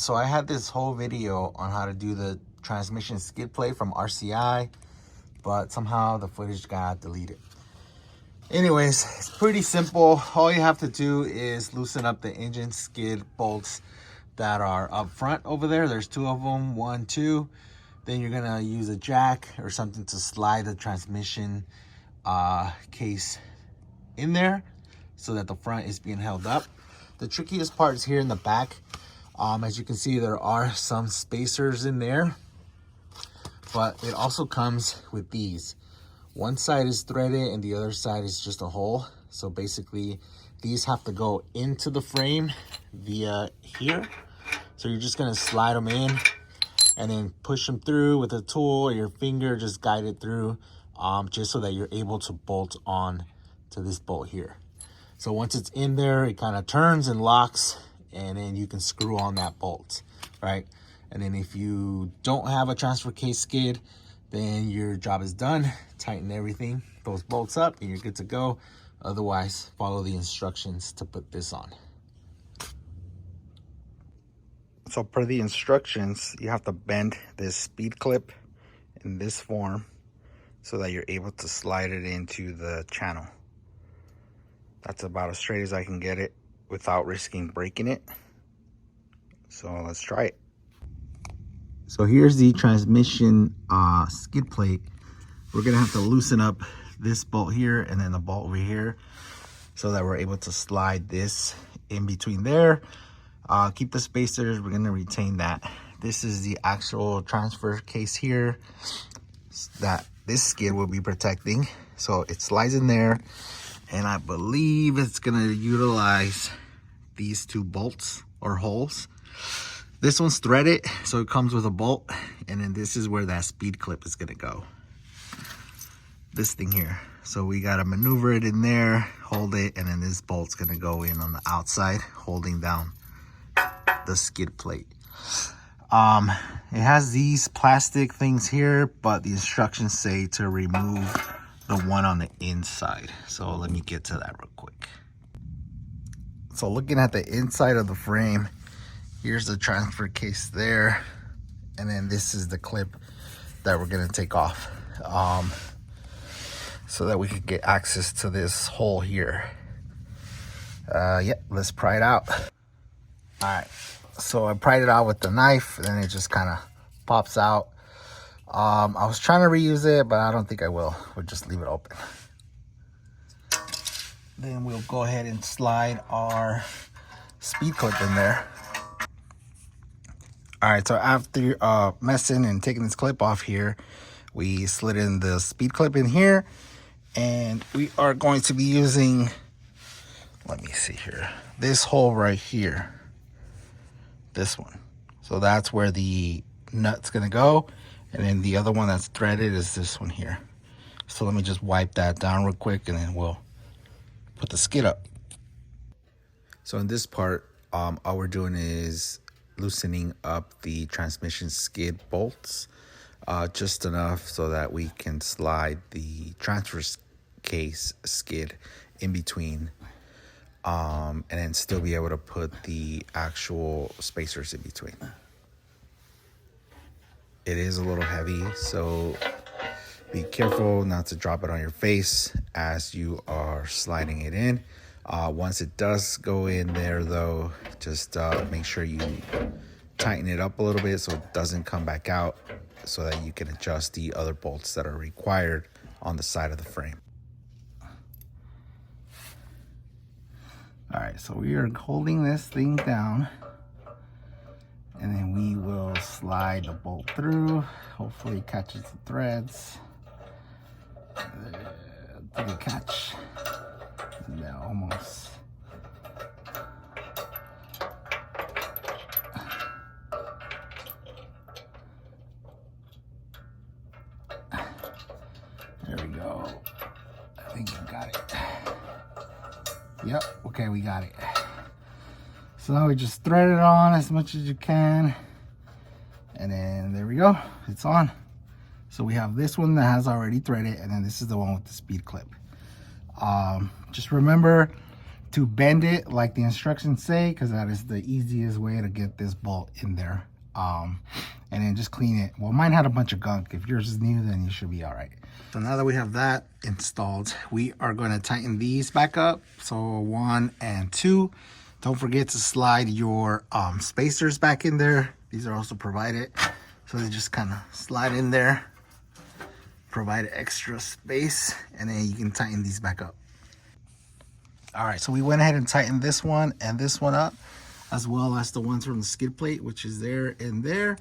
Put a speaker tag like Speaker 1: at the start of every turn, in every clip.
Speaker 1: So I had this whole video on how to do the transmission skid plate from RCI, but somehow the footage got deleted. Anyways, it's pretty simple. All you have to do is loosen up the engine skid bolts that are up front over there. There's two of them, 1, 2. Then you're gonna use a jack or something to slide the transmission case in there so that the front is being held up. The trickiest part is here in the back. As you can see, there are some spacers in there, but it also comes with these. One side is threaded and the other side is just a hole. So basically these have to go into the frame via here. So you're just gonna slide them in and then push them through with a tool or your finger, just guide it through, just so that you're able to bolt on to this bolt here. So once it's in there, it kind of turns and locks, and then you can screw on that bolt, right? And then if you don't have a transfer case skid, then your job is done. Tighten everything, those bolts up, and you're good to go. Otherwise, follow the instructions to put this on. So per the instructions, you have to bend this speed clip in this form so that you're able to slide it into the channel. That's about as straight as I can get it without risking breaking it. So let's try it. So here's the transmission skid plate. We're gonna have to loosen up this bolt here and then the bolt over here so that we're able to slide this in between there. Keep the spacers, we're gonna retain that. This is the actual transfer case here that this skid will be protecting. So it slides in there, and I believe it's gonna utilize these two bolts or holes. This one's threaded, so it comes with a bolt, and then this is where that speed clip is gonna go. This thing here. So we gotta maneuver it in there, hold it, and then this bolt's gonna go in on the outside, holding down the skid plate. It has these plastic things here, but the instructions say to remove the one on the inside. So let me get to that real quick. So looking at the inside of the frame, here's the transfer case there, and then this is the clip that we're gonna take off, so that we could get access to this hole here. Yeah, let's pry it out. All right, so I pried it out with the knife, and then it just kind of pops out. I was trying to reuse it, but I don't think I will. We'll just leave it open. Then we'll go ahead and slide our speed clip in there. All right, so after messing and taking this clip off here, we slid in the speed clip in here, and we are going to be using, let me see here, this hole right here. This one. So that's where the nut's gonna go, and then the other one that's threaded is this one here. So let me just wipe that down real quick, and then we'll put the skid up. So in this part, all we're doing is loosening up the transmission skid bolts just enough so that we can slide the transfer case skid in between, and then still be able to put the actual spacers in between. It is a little heavy, so be careful not to drop it on your face as you are sliding it in. Once it does go in there though, just make sure you tighten it up a little bit so it doesn't come back out, so that you can adjust the other bolts that are required on the side of the frame. All right, so we are holding this thing down, and then we will slide the bolt through. Hopefully it catches the threads. Did it catch? No, almost. There we go. I think I got it. Yep, okay, we got it. So now we just thread it on as much as you can, and then there we go, it's on. So we have this one that has already threaded, and then this is the one with the speed clip. Just remember to bend it like the instructions say, because that is the easiest way to get this bolt in there. And then just clean it. Well, mine had a bunch of gunk. If yours is new, then you should be all right. So now that we have that installed, we are going to tighten these back up. So 1 and 2. Don't forget to slide your spacers back in there. These are also provided. So they just kind of slide in there, provide extra space, and then you can tighten these back up. All right, so we went ahead and tightened this one and this one up, as well as the ones from the skid plate, which is there and there.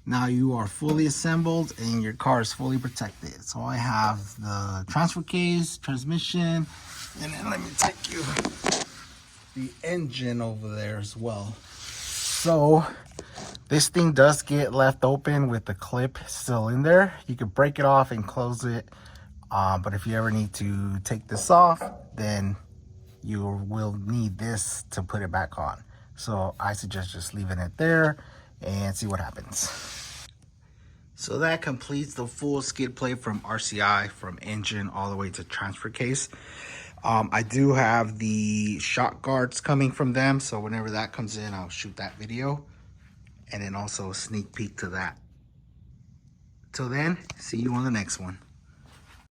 Speaker 1: Now you are fully assembled and your car is fully protected. So I have the transfer case, transmission, and then let me take you the engine over there as well. So this thing does get left open with the clip still in there. You can break it off and close it. But if you ever need to take this off, then you will need this to put it back on. So I suggest just leaving it there and see what happens. So that completes the full skid plate from RCI, from engine all the way to transfer case. I do have the shock guards coming from them, so whenever that comes in, I'll shoot that video and then also a sneak peek to that. Till then, see you on the next one.